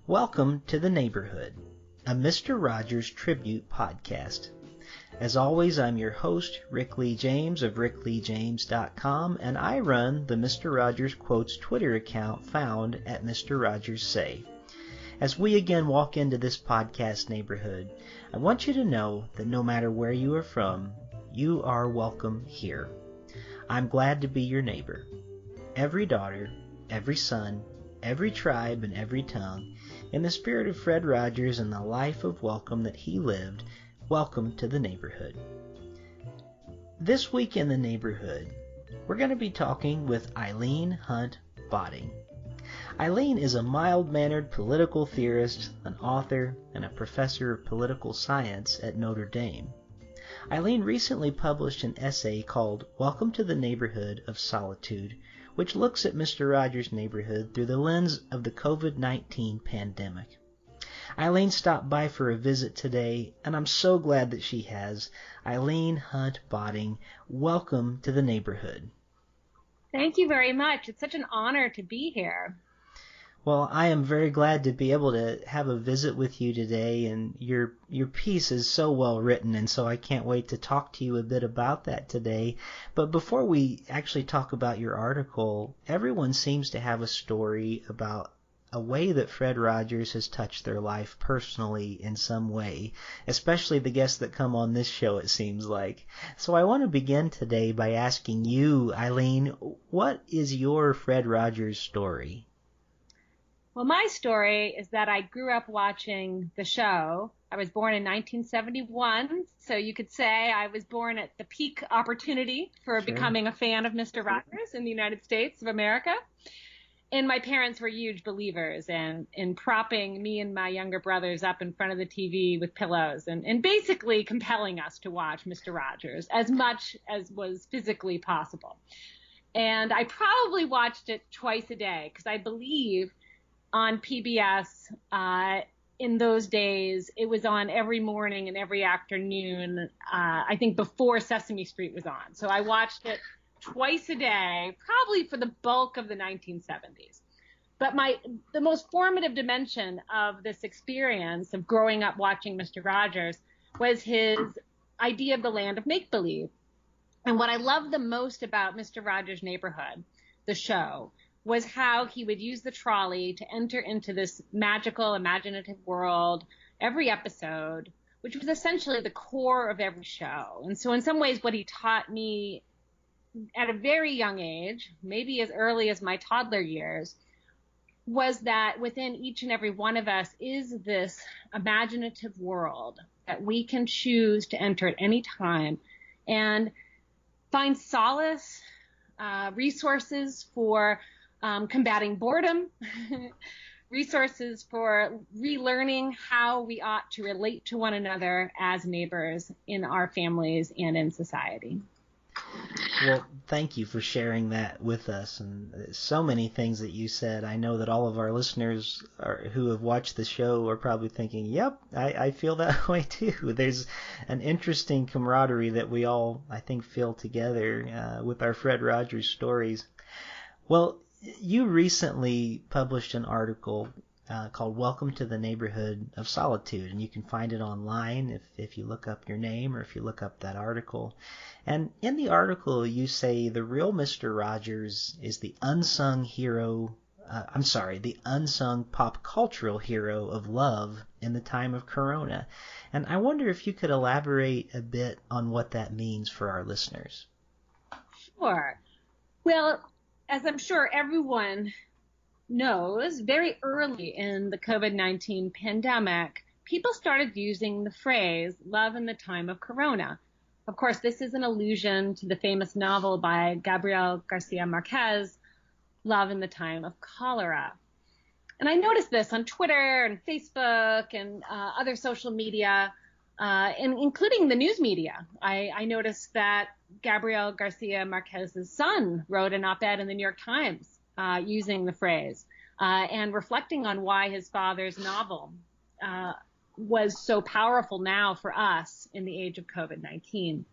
Welcome to The Neighborhood, a Mr. Rogers tribute podcast. As always, I'm your host, Rick Lee James of rickleejames.com, and I run the Mr. Rogers Quotes Twitter account found at Mr. Rogers Say. As we again walk into this podcast neighborhood, I want you to know that no matter where you are from, you are welcome here. I'm glad to be your neighbor. Every daughter, every son, every tribe, and every tongue, in the spirit of Fred Rogers and the life of welcome that he lived, welcome to the neighborhood. This week in the neighborhood, we're going to be talking with Eileen Hunt Botting. Eileen is a mild-mannered political theorist, an author, and a professor of political science at Notre Dame. Eileen recently published an essay called Welcome to the Neighborhood of Solitude, which looks at Mr. Rogers' neighborhood through the lens of the COVID-19 pandemic. Eileen stopped by for a visit today, and I'm so glad that she has. Eileen Hunt Botting, welcome to the neighborhood. Thank you very much. It's such an honor to be here. Well, I am very glad to be able to have a visit with you today, and your piece is so well written, and so I can't wait to talk to you a bit about that today. But before we actually talk about your article, everyone seems to have a story about a way that Fred Rogers has touched their life personally in some way, especially the guests that come on this show, it seems like. So I want to begin today by asking you, Eileen, what is your Fred Rogers story? Well, my story is that I grew up watching the show. I was born in 1971, so you could say I was born at the peak opportunity for becoming a fan of Mr. Rogers in the United States of America. And my parents were huge believers in propping me and my younger brothers up in front of the TV with pillows and basically compelling us to watch Mr. Rogers as much as was physically possible. And I probably watched it twice a day because I believe on PBS in those days, it was on every morning and every afternoon, I think before Sesame Street was on. So I watched it twice a day, probably for the bulk of the 1970s. But the most formative dimension of this experience of growing up watching Mr. Rogers was his idea of the land of make-believe. And what I loved the most about Mr. Rogers' Neighborhood, the show, was how he would use the trolley to enter into this magical, imaginative world every episode, which was essentially the core of every show. And so in some ways, what he taught me at a very young age, maybe as early as my toddler years, was that within each and every one of us is this imaginative world that we can choose to enter at any time and find solace, resources for combating boredom, resources for relearning how we ought to relate to one another as neighbors in our families and in society. Well, thank you for sharing that with us, and so many things that you said. I know that all of our listeners who have watched the show are probably thinking, yep, I feel that way too. There's an interesting camaraderie that we all, I think, feel together with our Fred Rogers stories. Well, you recently published an article called Welcome to the Neighborhood of Solitude, and you can find it online if you look up your name or if you look up that article. And in the article, you say the real Mr. Rogers is the unsung hero, the unsung pop cultural hero of love in the time of Corona. And I wonder if you could elaborate a bit on what that means for our listeners. Sure. Well, as I'm sure everyone knows, very early in the COVID-19 pandemic, people started using the phrase love in the time of Corona. Of course, this is an allusion to the famous novel by Gabriel Garcia Marquez, Love in the Time of Cholera. And I noticed this on Twitter and Facebook and other social media, including the news media. I noticed that Gabriel Garcia Marquez's son wrote an op-ed in the New York Times using the phrase and reflecting on why his father's novel was so powerful now for us in the age of COVID-19.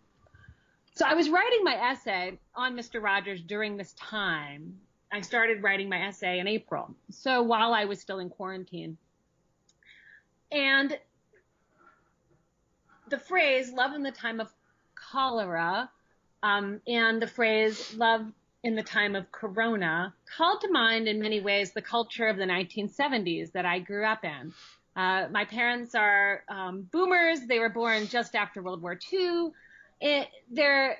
So I was writing my essay on Mr. Rogers during this time. I started writing my essay in April, so while I was still in quarantine. And the phrase love in the time of cholera and the phrase love in the time of corona called to mind in many ways the culture of the 1970s that I grew up in. My parents are boomers. They were born just after World War II. They're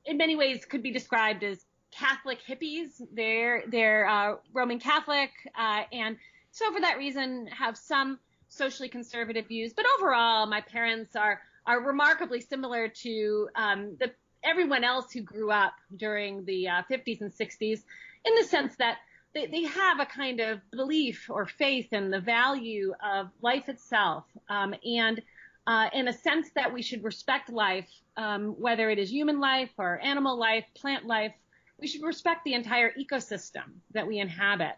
in many ways could be described as Catholic hippies. They're Roman Catholic, and so for that reason have some socially conservative views. But overall, my parents are remarkably similar to everyone else who grew up during the 50s and 60s, in the sense that they have a kind of belief or faith in the value of life itself, and in a sense that we should respect life, whether it is human life or animal life, plant life. We should respect the entire ecosystem that we inhabit.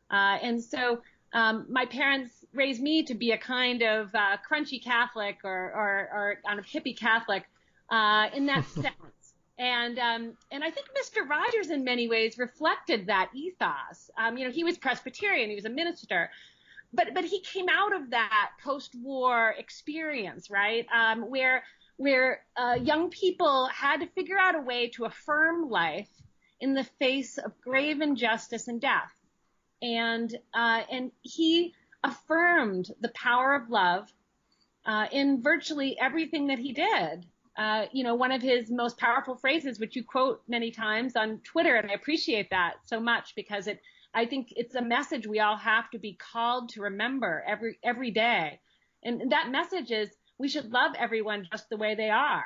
And so my parents raised me to be a kind of crunchy Catholic or kind of hippie Catholic in that sense. And I think Mr. Rogers in many ways reflected that ethos. He was Presbyterian, he was a minister, but he came out of that post-war experience, right? Where young people had to figure out a way to affirm life in the face of grave injustice and death. And he affirmed the power of love in virtually everything that he did. One of his most powerful phrases, which you quote many times on Twitter, and I appreciate that so much because I think it's a message we all have to be called to remember every day. And that message is we should love everyone just the way they are.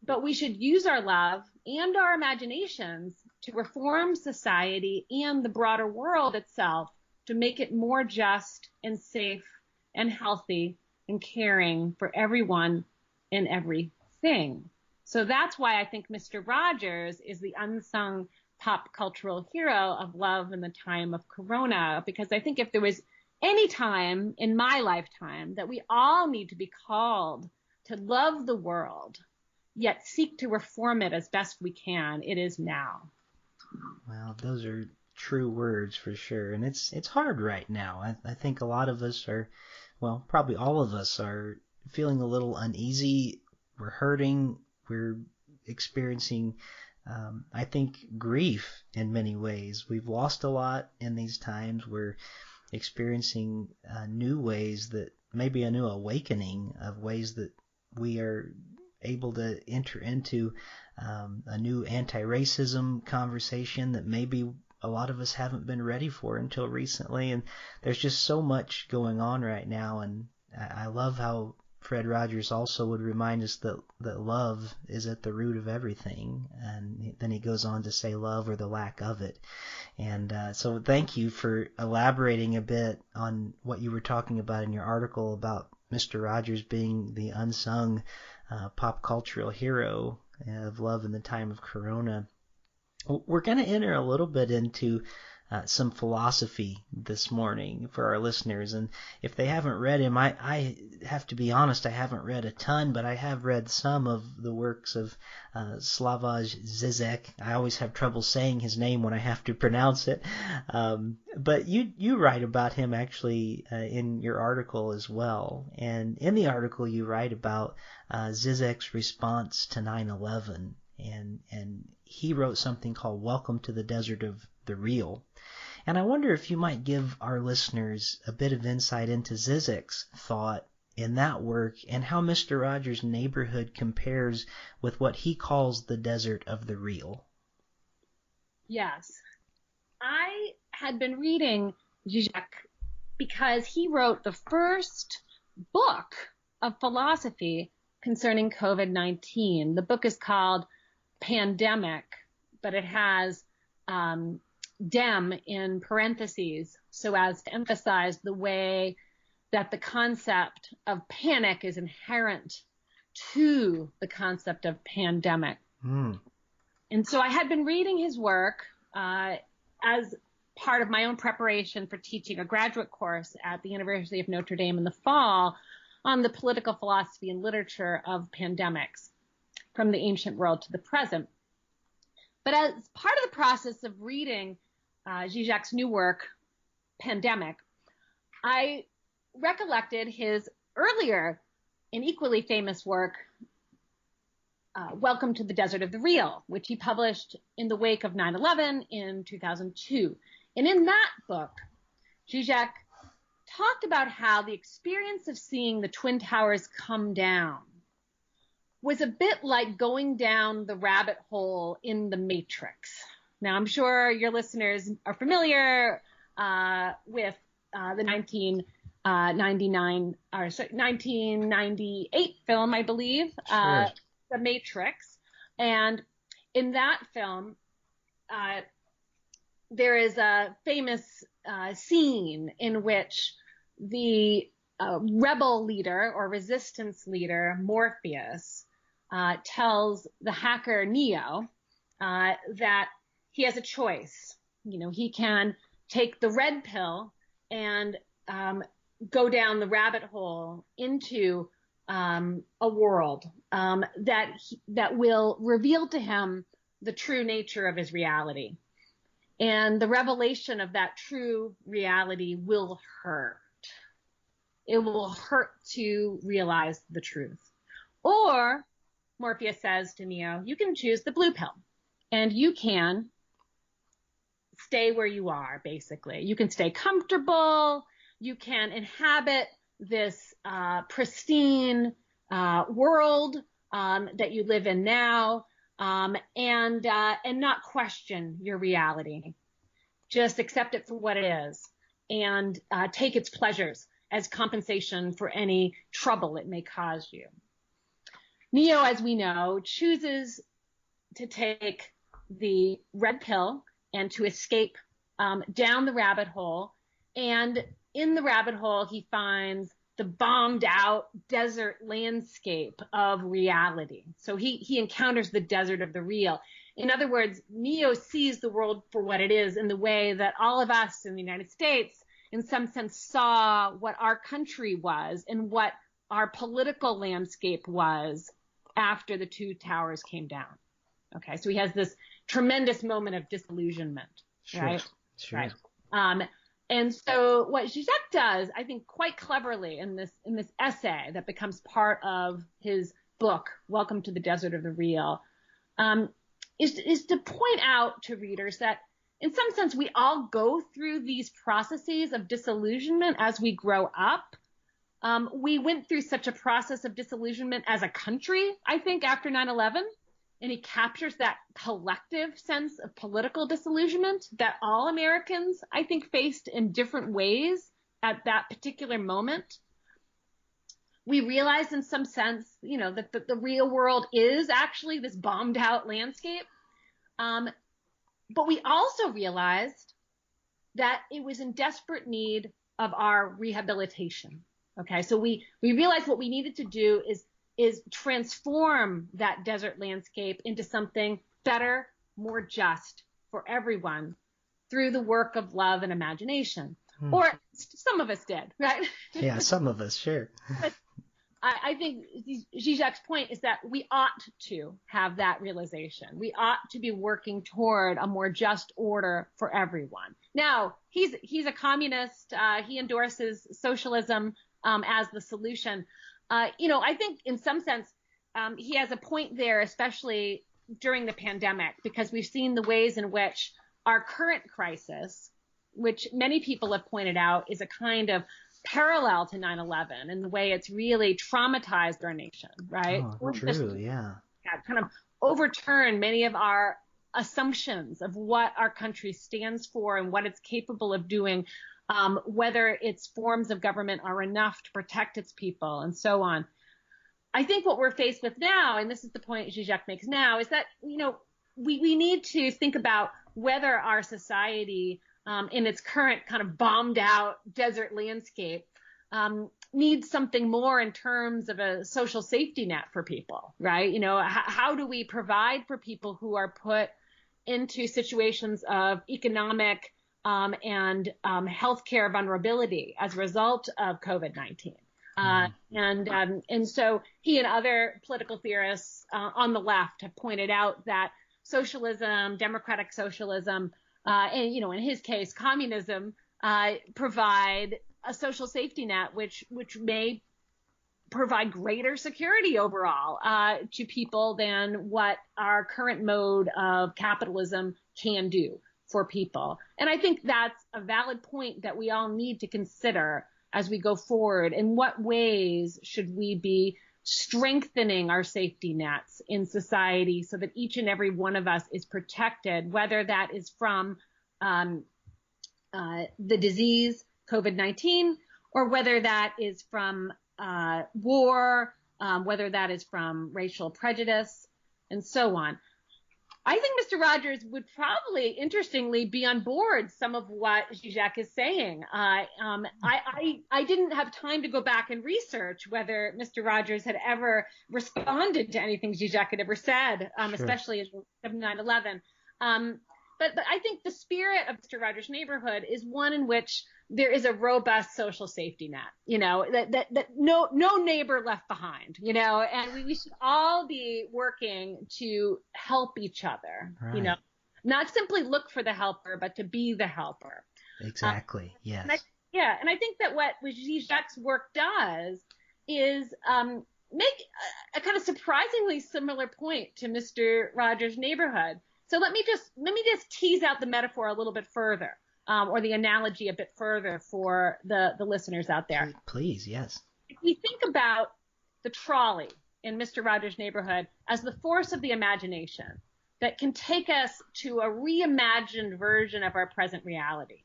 But we should use our love and our imaginations to reform society and the broader world itself to make it more just and safe and healthy and caring for everyone and everything. So that's why I think Mr. Rogers is the unsung pop cultural hero of love in the time of Corona, because I think if there was any time in my lifetime that we all need to be called to love the world, yet seek to reform it as best we can, it is now. Well, those are true words for sure. And it's hard right now. I think a lot of us are, well, probably all of us are feeling a little uneasy. We're hurting. We're experiencing, I think, grief in many ways. We've lost a lot in these times. We're experiencing new ways that maybe a new awakening of ways that we are able to enter into a new anti-racism conversation that maybe a lot of us haven't been ready for until recently. And there's just so much going on right now. And I love how Fred Rogers also would remind us that love is at the root of everything. And then he goes on to say love or the lack of it. And so thank you for elaborating a bit on what you were talking about in your article about Mr. Rogers being the unsung pop cultural hero of love in the time of Corona. We're going to enter a little bit into some philosophy this morning for our listeners. And if they haven't read him, I have to be honest, I haven't read a ton, but I have read some of the works of Slavoj Žižek. I always have trouble saying his name when I have to pronounce it. But you write about him actually in your article as well. And in the article you write about Žižek's response to 9/11. And he wrote something called Welcome to the Desert of the Real. And I wonder if you might give our listeners a bit of insight into Žižek's thought in that work and how Mr. Rogers' Neighborhood compares with what he calls the desert of the real. Yes. I had been reading Žižek because he wrote the first book of philosophy concerning COVID-19. The book is called Pandemic, but it has dem in parentheses so as to emphasize the way that the concept of panic is inherent to the concept of pandemic. And so I had been reading his work as part of my own preparation for teaching a graduate course at the University of Notre Dame in the fall on the political philosophy and literature of pandemics from the ancient world to the present. But as part of the process of reading Žižek's new work, Pandemic, I recollected his earlier and equally famous work, Welcome to the Desert of the Real, which he published in the wake of 9/11 in 2002. And in that book, Zizek talked about how the experience of seeing the Twin Towers come down was a bit like going down the rabbit hole in the Matrix. Now, I'm sure your listeners are familiar with the 1998 film, I believe, Sure. The Matrix. And in that film, there is a famous scene in which the rebel leader or resistance leader, Morpheus, tells the hacker Neo that he has a choice. He can take the red pill and go down the rabbit hole into a world that will reveal to him the true nature of his reality. And the revelation of that true reality will hurt. It will hurt to realize the truth. Or, Morpheus says to Neo, you can choose the blue pill, and you can stay where you are, basically. You can stay comfortable. You can inhabit this pristine world that you live in now, and not question your reality. Just accept it for what it is, and take its pleasures as compensation for any trouble it may cause you. Neo, as we know, chooses to take the red pill and to escape down the rabbit hole. And in the rabbit hole, he finds the bombed out desert landscape of reality. So he encounters the desert of the real. In other words, Neo sees the world for what it is in the way that all of us in the United States, in some sense, saw what our country was and what our political landscape was after the two towers came down. Okay, so he has this tremendous moment of disillusionment, right? Sure. Right. And so what Zizek does, I think, quite cleverly in this essay that becomes part of his book, Welcome to the Desert of the Real, is to point out to readers that in some sense we all go through these processes of disillusionment as we grow up. We went through such a process of disillusionment as a country, I think, after 9/11. And he captures that collective sense of political disillusionment that all Americans, I think, faced in different ways at that particular moment. We realized in some sense, that the real world is actually this bombed out landscape. But we also realized that it was in desperate need of our rehabilitation. Okay, so we realized what we needed to do is transform that desert landscape into something better, more just for everyone through the work of love and imagination. Or some of us did, right? Yeah, some of us, sure. But I think Zizek's point is that we ought to have that realization. We ought to be working toward a more just order for everyone. Now, he's a communist. He endorses socialism as the solution. I think in some sense, he has a point there, especially during the pandemic, because we've seen the ways in which our current crisis, which many people have pointed out is a kind of parallel to 9/11 in the way it's really traumatized our nation, right? Oh, true, yeah. Kind of overturned many of our assumptions of what our country stands for and what it's capable of doing, whether its forms of government are enough to protect its people and so on. I think what we're faced with now, and this is the point Zizek makes now, is that, we need to think about whether our society, in its current kind of bombed out desert landscape, needs something more in terms of a social safety net for people, right? How do we provide for people who are put into situations of economic and healthcare vulnerability as a result of COVID-19. And so he and other political theorists on the left have pointed out that socialism, democratic socialism, and in his case, communism, provide a social safety net, which may provide greater security overall to people than what our current mode of capitalism can do for people. And I think that's a valid point that we all need to consider as we go forward. In what ways should we be strengthening our safety nets in society so that each and every one of us is protected, whether that is from the disease, COVID-19, or whether that is from war, whether that is from racial prejudice, and so on. I think Mr. Rogers would probably, interestingly, be on board some of what Zizek is saying. I didn't have time to go back and research whether Mr. Rogers had ever responded to anything Zizek had ever said, especially in 9/11. But I think the spirit of Mr. Rogers' Neighborhood is one in which there is a robust social safety net, that no neighbor left behind, and we should all be working to help each other, right. Not simply look for the helper, but to be the helper. Exactly. Yes. And I think that what Zizek's work does is make a kind of surprisingly similar point to Mr. Rogers' Neighborhood. So let me just tease out the metaphor a little bit further, or the analogy a bit further for the listeners out there. Please, yes. If we think about the trolley in Mr. Rogers' Neighborhood as the force of the imagination that can take us to a reimagined version of our present reality,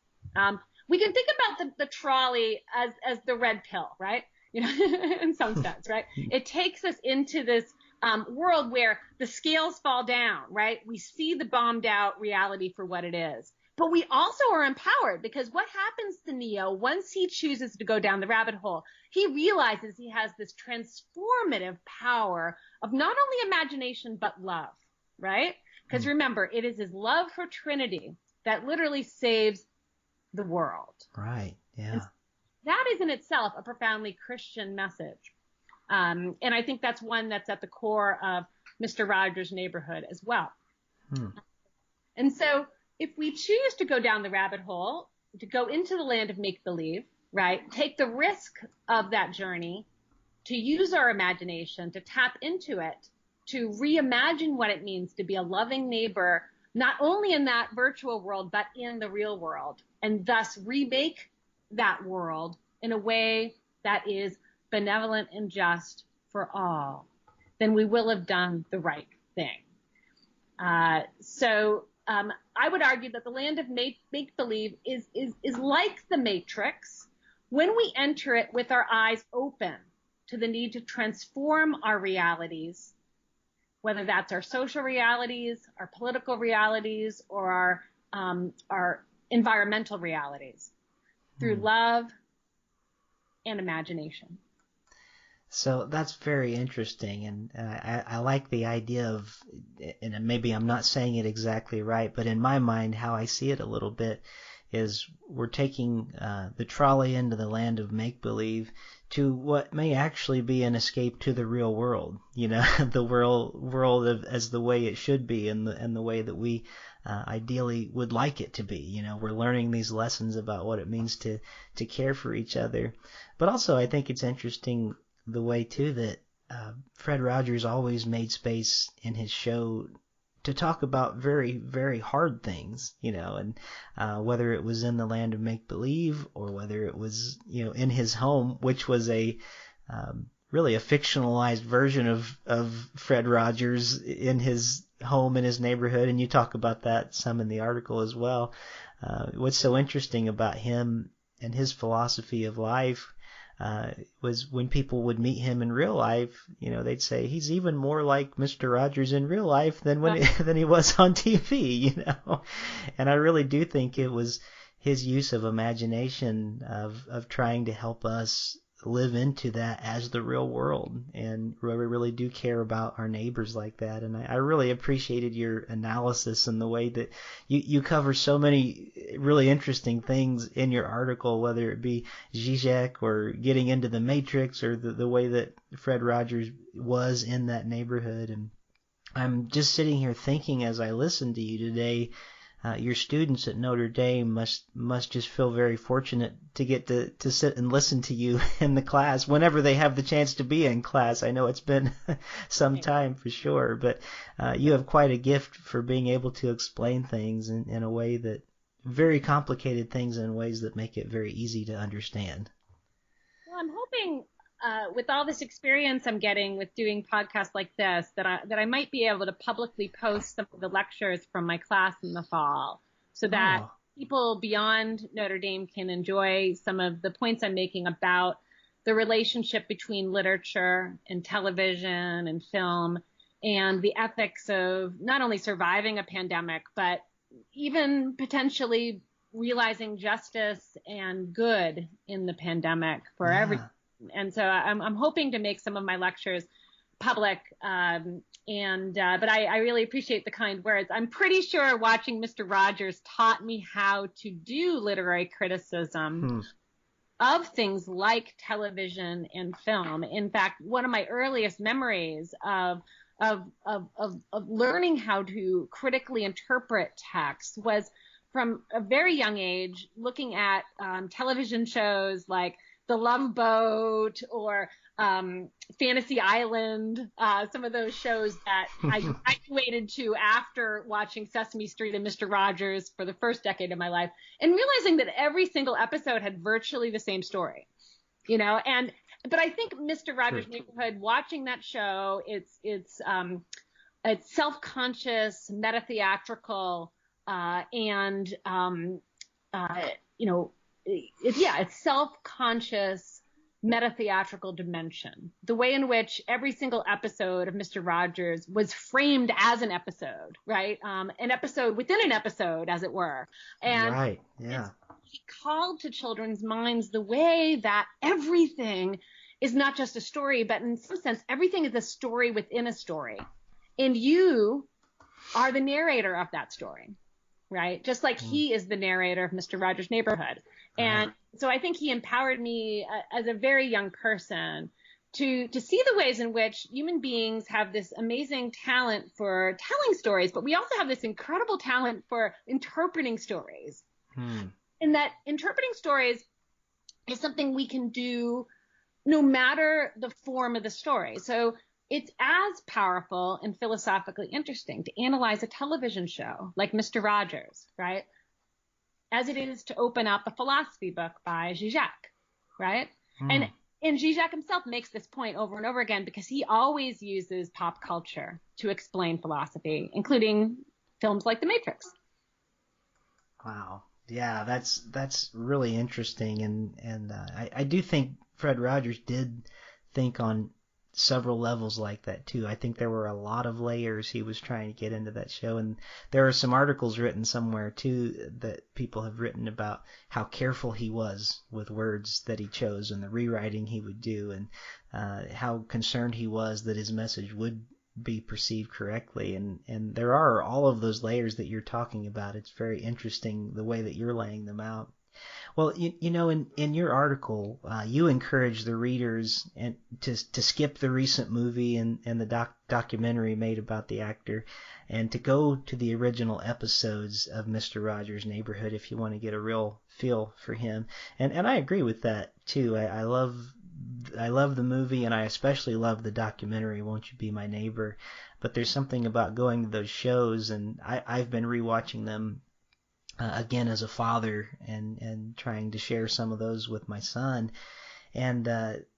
we can think about the trolley as the red pill, right? In some sense, right? It takes us into this world where the scales fall down, right? We see the bombed out reality for what it is. But we also are empowered, because what happens to Neo once he chooses to go down the rabbit hole? He realizes he has this transformative power of not only imagination, but love, right? Because remember, it is his love for Trinity that literally saves the world. Right, yeah. And that is in itself a profoundly Christian message. And I think that's one that's at the core of Mr. Rogers' Neighborhood as well. And so if we choose to go down the rabbit hole, to go into the land of make-believe, right, take the risk of that journey, to use our imagination, to tap into it, to reimagine what it means to be a loving neighbor, not only in that virtual world, but in the real world, and thus remake that world in a way that is benevolent and just for all, then we will have done the right thing. So I would argue that the land of make-believe is like the Matrix when we enter it with our eyes open to the need to transform our realities, whether that's our social realities, our political realities, or our environmental realities, through love and imagination. So that's very interesting, and I like the idea of, and maybe I'm not saying it exactly right, but in my mind, how I see it a little bit is we're taking the trolley into the land of make-believe to what may actually be an escape to the real world, the world as the way it should be, and the way that we ideally would like it to be. We're learning these lessons about what it means to care for each other. But also I think it's interesting the way too that Fred Rogers always made space in his show to talk about very, very hard things, and whether it was in the land of make-believe or whether it was, in his home, which was a really a fictionalized version of Fred Rogers in his home, in his neighborhood, and you talk about that some in the article as well. What's so interesting about him and his philosophy of life was when people would meet him in real life, they'd say he's even more like Mr. Rogers in real life than than he was on TV, And I really do think it was his use of imagination of trying to help us live into that as the real world, and we really do care about our neighbors like that. And I really appreciated your analysis and the way that you cover so many really interesting things in your article, whether it be Zizek or getting into the Matrix or the way that Fred Rogers was in that neighborhood. And I'm just sitting here thinking as I listen to you today, your students at Notre Dame must just feel very fortunate to get to sit and listen to you in the class whenever they have the chance to be in class. I know it's been some time for sure, but you have quite a gift for being able to explain things in a way that very complicated things in ways that make it very easy to understand. Well, I'm hoping with all this experience I'm getting with doing podcasts like this, that I might be able to publicly post some of the lectures from my class in the fall, so that people beyond Notre Dame can enjoy some of the points I'm making about the relationship between literature and television and film, and the ethics of not only surviving a pandemic, but even potentially realizing justice and good in the pandemic for everyone. And so I'm hoping to make some of my lectures public. But I really appreciate the kind words. I'm pretty sure watching Mr. Rogers taught me how to do literary criticism of things like television and film. In fact, one of my earliest memories of learning how to critically interpret text was from a very young age, looking at television shows like The Love Boat or Fantasy Island, some of those shows that I graduated to after watching Sesame Street and Mr. Rogers for the first decade of my life, and realizing that every single episode had virtually the same story, but I think Mr. Rogers' Neighborhood, watching that show, it's self-conscious, meta-theatrical, it's self-conscious, meta-theatrical dimension. The way in which every single episode of Mr. Rogers was framed as an episode, right? An episode within an episode, as it were. And he called to children's minds the way that everything is not just a story, but in some sense, everything is a story within a story. And you are the narrator of that story, right? Just like he is the narrator of Mr. Rogers' Neighborhood. And so I think he empowered me as a very young person to see the ways in which human beings have this amazing talent for telling stories, but we also have this incredible talent for interpreting stories. And that interpreting stories is something we can do no matter the form of the story. So it's as powerful and philosophically interesting to analyze a television show like Mr. Rogers, right, as it is to open up a philosophy book by Zizek, right? And Zizek himself makes this point over and over again because he always uses pop culture to explain philosophy, including films like The Matrix. Wow. Yeah, that's really interesting, and I do think Fred Rogers did think on several levels like that too. I think there were a lot of layers he was trying to get into that show, and there are some articles written somewhere too that people have written about how careful he was with words that he chose and the rewriting he would do, and how concerned he was that his message would be perceived correctly, and there are all of those layers that you're talking about. It's very interesting the way that you're laying them out. Well, you know, in your article, you encourage the readers to skip the recent movie and the documentary made about the actor, and to go to the original episodes of Mr. Rogers' Neighborhood if you want to get a real feel for him. And I agree with that too. I love the movie, and I especially love the documentary, Won't You Be My Neighbor? But there's something about going to those shows, and I've been rewatching them again as a father, and trying to share some of those with my son. And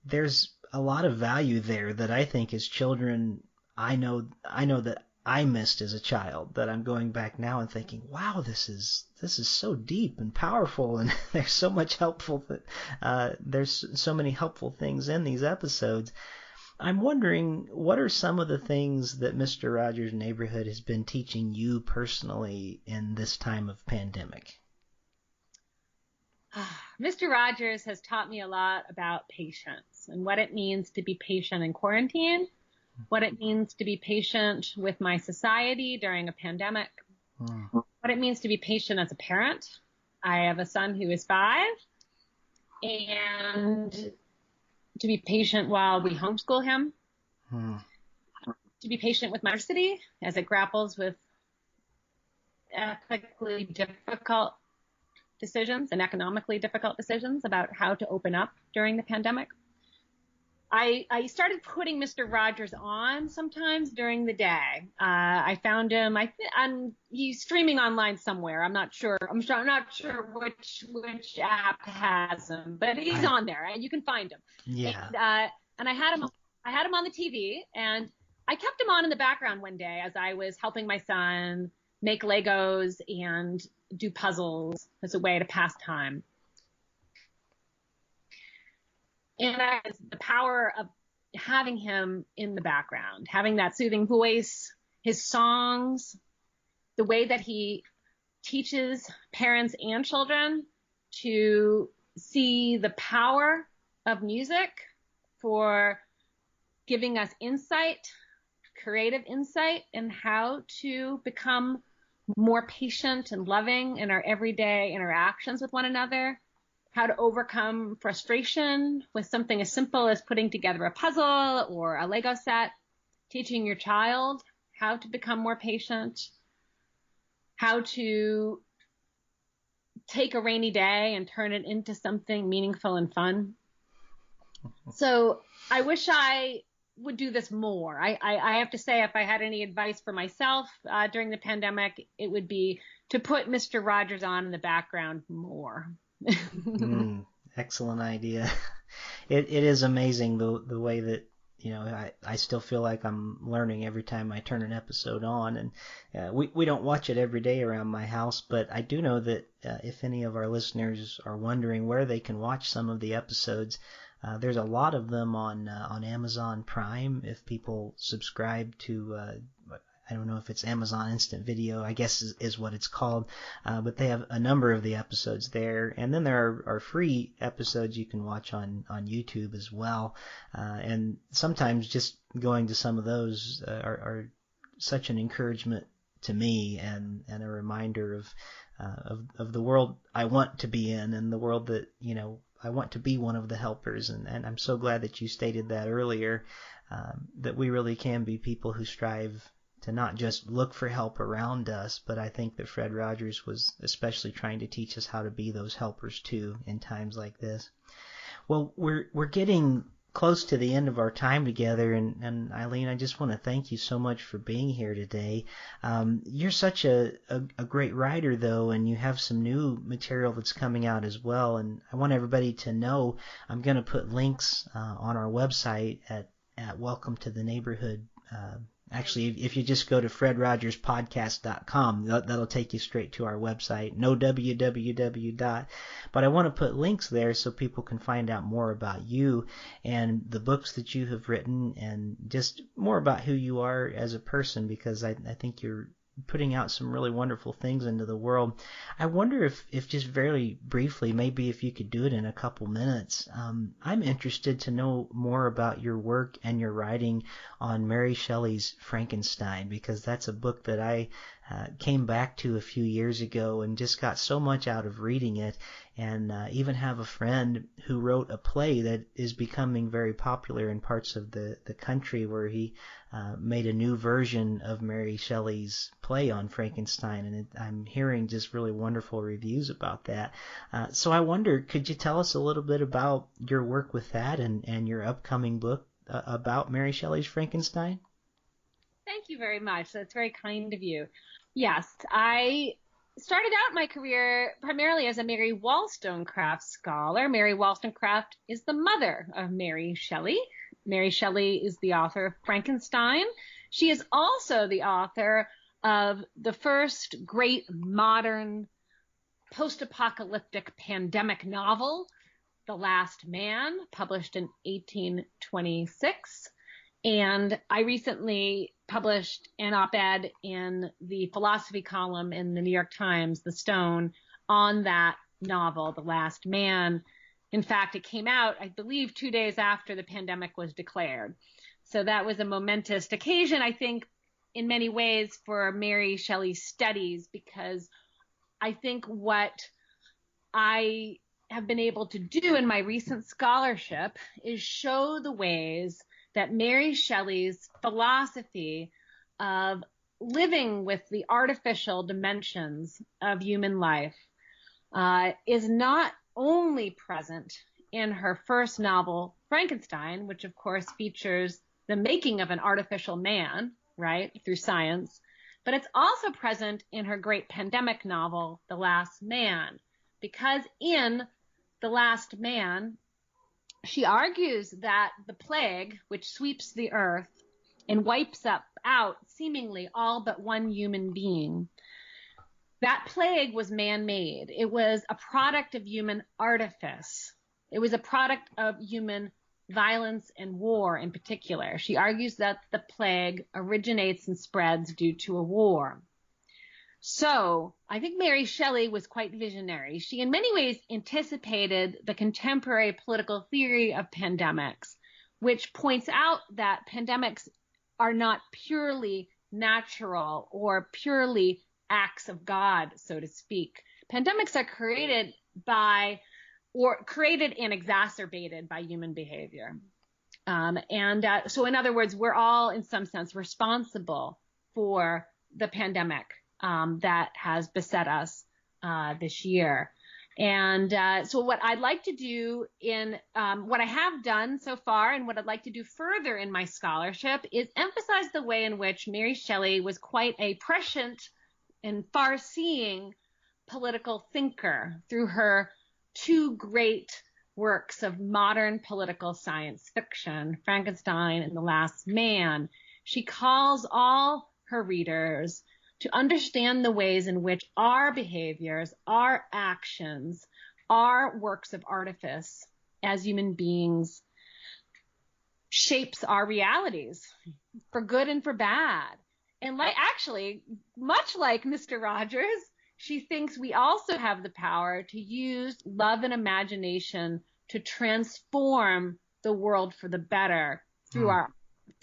there's a lot of value there that I think as children, I know that I missed as a child, that I'm going back now and thinking, wow, this is so deep and powerful, and there's so much there's so many helpful things in these episodes. I'm wondering, what are some of the things that Mr. Rogers' Neighborhood has been teaching you personally in this time of pandemic? Mr. Rogers has taught me a lot about patience and what it means to be patient in quarantine, what it means to be patient with my society during a pandemic, what it means to be patient as a parent. I have a son who is 5, and to be patient while we homeschool him, to be patient with my university as it grapples with ethically difficult decisions and economically difficult decisions about how to open up during the pandemic. I started putting Mr. Rogers on sometimes during the day. I found him. He's streaming online somewhere. I'm not sure which app has him, but he's on there, and you can find him. Yeah. And I had him on the TV, and I kept him on in the background one day as I was helping my son make Legos and do puzzles as a way to pass time. And the power of having him in the background, having that soothing voice, his songs, the way that he teaches parents and children to see the power of music for giving us insight, creative insight, in how to become more patient and loving in our everyday interactions with one another. How to overcome frustration with something as simple as putting together a puzzle or a Lego set, teaching your child how to become more patient, how to take a rainy day and turn it into something meaningful and fun. So I wish I would do this more. I have to say, if I had any advice for myself during the pandemic, it would be to put Mr. Rogers on in the background more. Excellent idea. It is amazing the way that, I still feel like I'm learning every time I turn an episode on, and we don't watch it every day around my house, but I do know that if any of our listeners are wondering where they can watch some of the episodes, there's a lot of them on Amazon Prime. If people subscribe to I don't know if it's Amazon Instant Video, I guess is what it's called, but they have a number of the episodes there. And then there are free episodes you can watch on YouTube as well. And sometimes just going to some of those are such an encouragement to me, and a reminder of the world I want to be in, and the world that, I want to be one of the helpers. And I'm so glad that you stated that earlier, that we really can be people who strive to not just look for help around us, but I think that Fred Rogers was especially trying to teach us how to be those helpers too in times like this. Well, we're getting close to the end of our time together, and Eileen, I just want to thank you so much for being here today. You're such a great writer, though, and you have some new material that's coming out as well, and I want everybody to know I'm going to put links on our website at Welcome to the Neighborhood. Actually, if you just go to fredrogerspodcast.com, that'll take you straight to our website. No www. But I want to put links there so people can find out more about you and the books that you have written, and just more about who you are as a person, because I think you're putting out some really wonderful things into the world. I wonder if just very briefly, maybe if you could do it in a couple minutes, I'm interested to know more about your work and your writing on Mary Shelley's Frankenstein, because that's a book that I came back to a few years ago and just got so much out of reading it, and even have a friend who wrote a play that is becoming very popular in parts of the country, where he made a new version of Mary Shelley's play on Frankenstein, and I'm hearing just really wonderful reviews about that. So I wonder, could you tell us a little bit about your work with that and your upcoming book about Mary Shelley's Frankenstein? Thank you very much. That's very kind of you. Yes, I started out my career primarily as a Mary Wollstonecraft scholar. Mary Wollstonecraft is the mother of Mary Shelley. Mary Shelley is the author of Frankenstein. She is also the author of the first great modern post-apocalyptic pandemic novel, The Last Man, published in 1826. And I recently published an op-ed in the philosophy column in the New York Times, The Stone, on that novel, The Last Man. In fact, it came out, I believe, 2 days after the pandemic was declared. So that was a momentous occasion, I think, in many ways for Mary Shelley's studies, because I think what I have been able to do in my recent scholarship is show the ways that Mary Shelley's philosophy of living with the artificial dimensions of human life is not only present in her first novel, Frankenstein, which of course features the making of an artificial man, right, through science, but it's also present in her great pandemic novel, The Last Man, because in The Last Man, she argues that the plague, which sweeps the earth and wipes out seemingly all but one human being, that plague was man-made. It was a product of human artifice. It was a product of human violence and war in particular. She argues that the plague originates and spreads due to a war. So I think Mary Shelley was quite visionary. She in many ways anticipated the contemporary political theory of pandemics, which points out that pandemics are not purely natural or purely acts of God, so to speak. Pandemics are created and exacerbated by human behavior. So in other words, we're all in some sense responsible for the pandemic that has beset us this year. And so what I'd like to do in what I have done so far and what I'd like to do further in my scholarship is emphasize the way in which Mary Shelley was quite a prescient and far-seeing political thinker through her two great works of modern political science fiction, Frankenstein and The Last Man. She calls all her readers to understand the ways in which our behaviors, our actions, our works of artifice as human beings shapes our realities for good and for bad. And much like Mr. Rogers, she thinks we also have the power to use love and imagination to transform the world for the better through our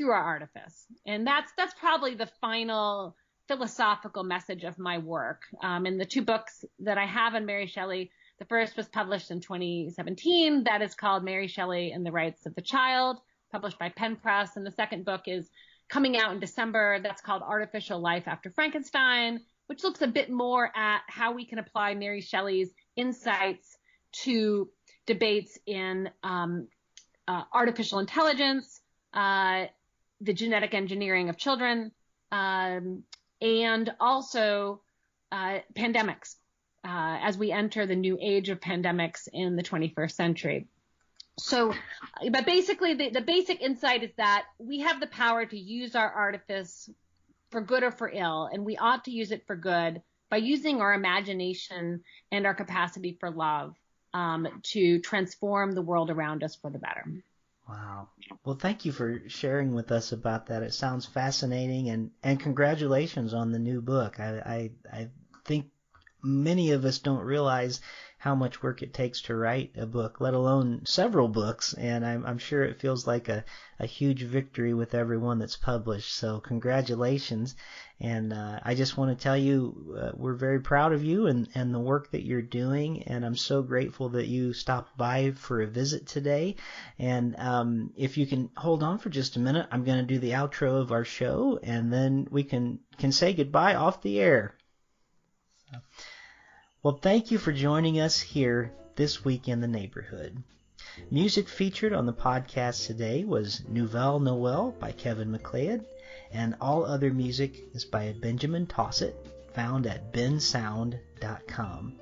artifice. And that's probably the final philosophical message of my work. In the two books that I have on Mary Shelley, the first was published in 2017. That is called Mary Shelley and the Rights of the Child, published by Penn Press. And the second book is coming out in December. That's called Artificial Life After Frankenstein, which looks a bit more at how we can apply Mary Shelley's insights to debates in artificial intelligence, the genetic engineering of children, and also pandemics as we enter the new age of pandemics in the 21st century. So, but basically the basic insight is that we have the power to use our artifice for good or for ill, and we ought to use it for good by using our imagination and our capacity for love to transform the world around us for the better. Wow. Well, thank you for sharing with us about that. It sounds fascinating, and congratulations on the new book. I think many of us don't realize how much work it takes to write a book, let alone several books, and I'm sure it feels like a huge victory with everyone that's published. So congratulations, and I just want to tell you we're very proud of you and the work that you're doing, and I'm so grateful that you stopped by for a visit today. And if you can hold on for just a minute, I'm going to do the outro of our show, and then we can say goodbye off the air. Well, thank you for joining us here this week in the neighborhood. Music featured on the podcast today was Nouvelle Noël by Kevin MacLeod, and all other music is by Benjamin Tossett, found at bensound.com.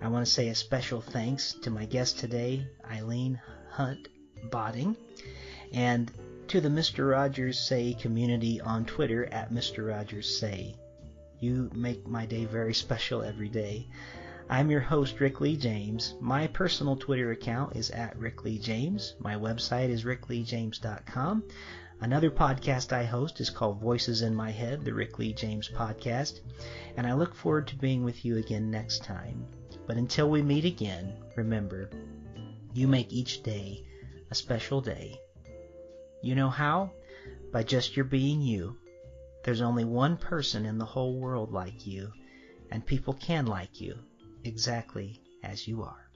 I want to say a special thanks to my guest today, Eileen Hunt Botting, and to the Mr. Rogers Say community on Twitter at Mr. Rogers Say. You make my day very special every day. I'm your host, Rick Lee James. My personal Twitter account is at Rick Lee James. My website is rickleejames.com. Another podcast I host is called Voices in My Head, the Rick Lee James podcast. And I look forward to being with you again next time. But until we meet again, remember, you make each day a special day. You know how? By just your being you. There's only one person in the whole world like you, and people can like you exactly as you are.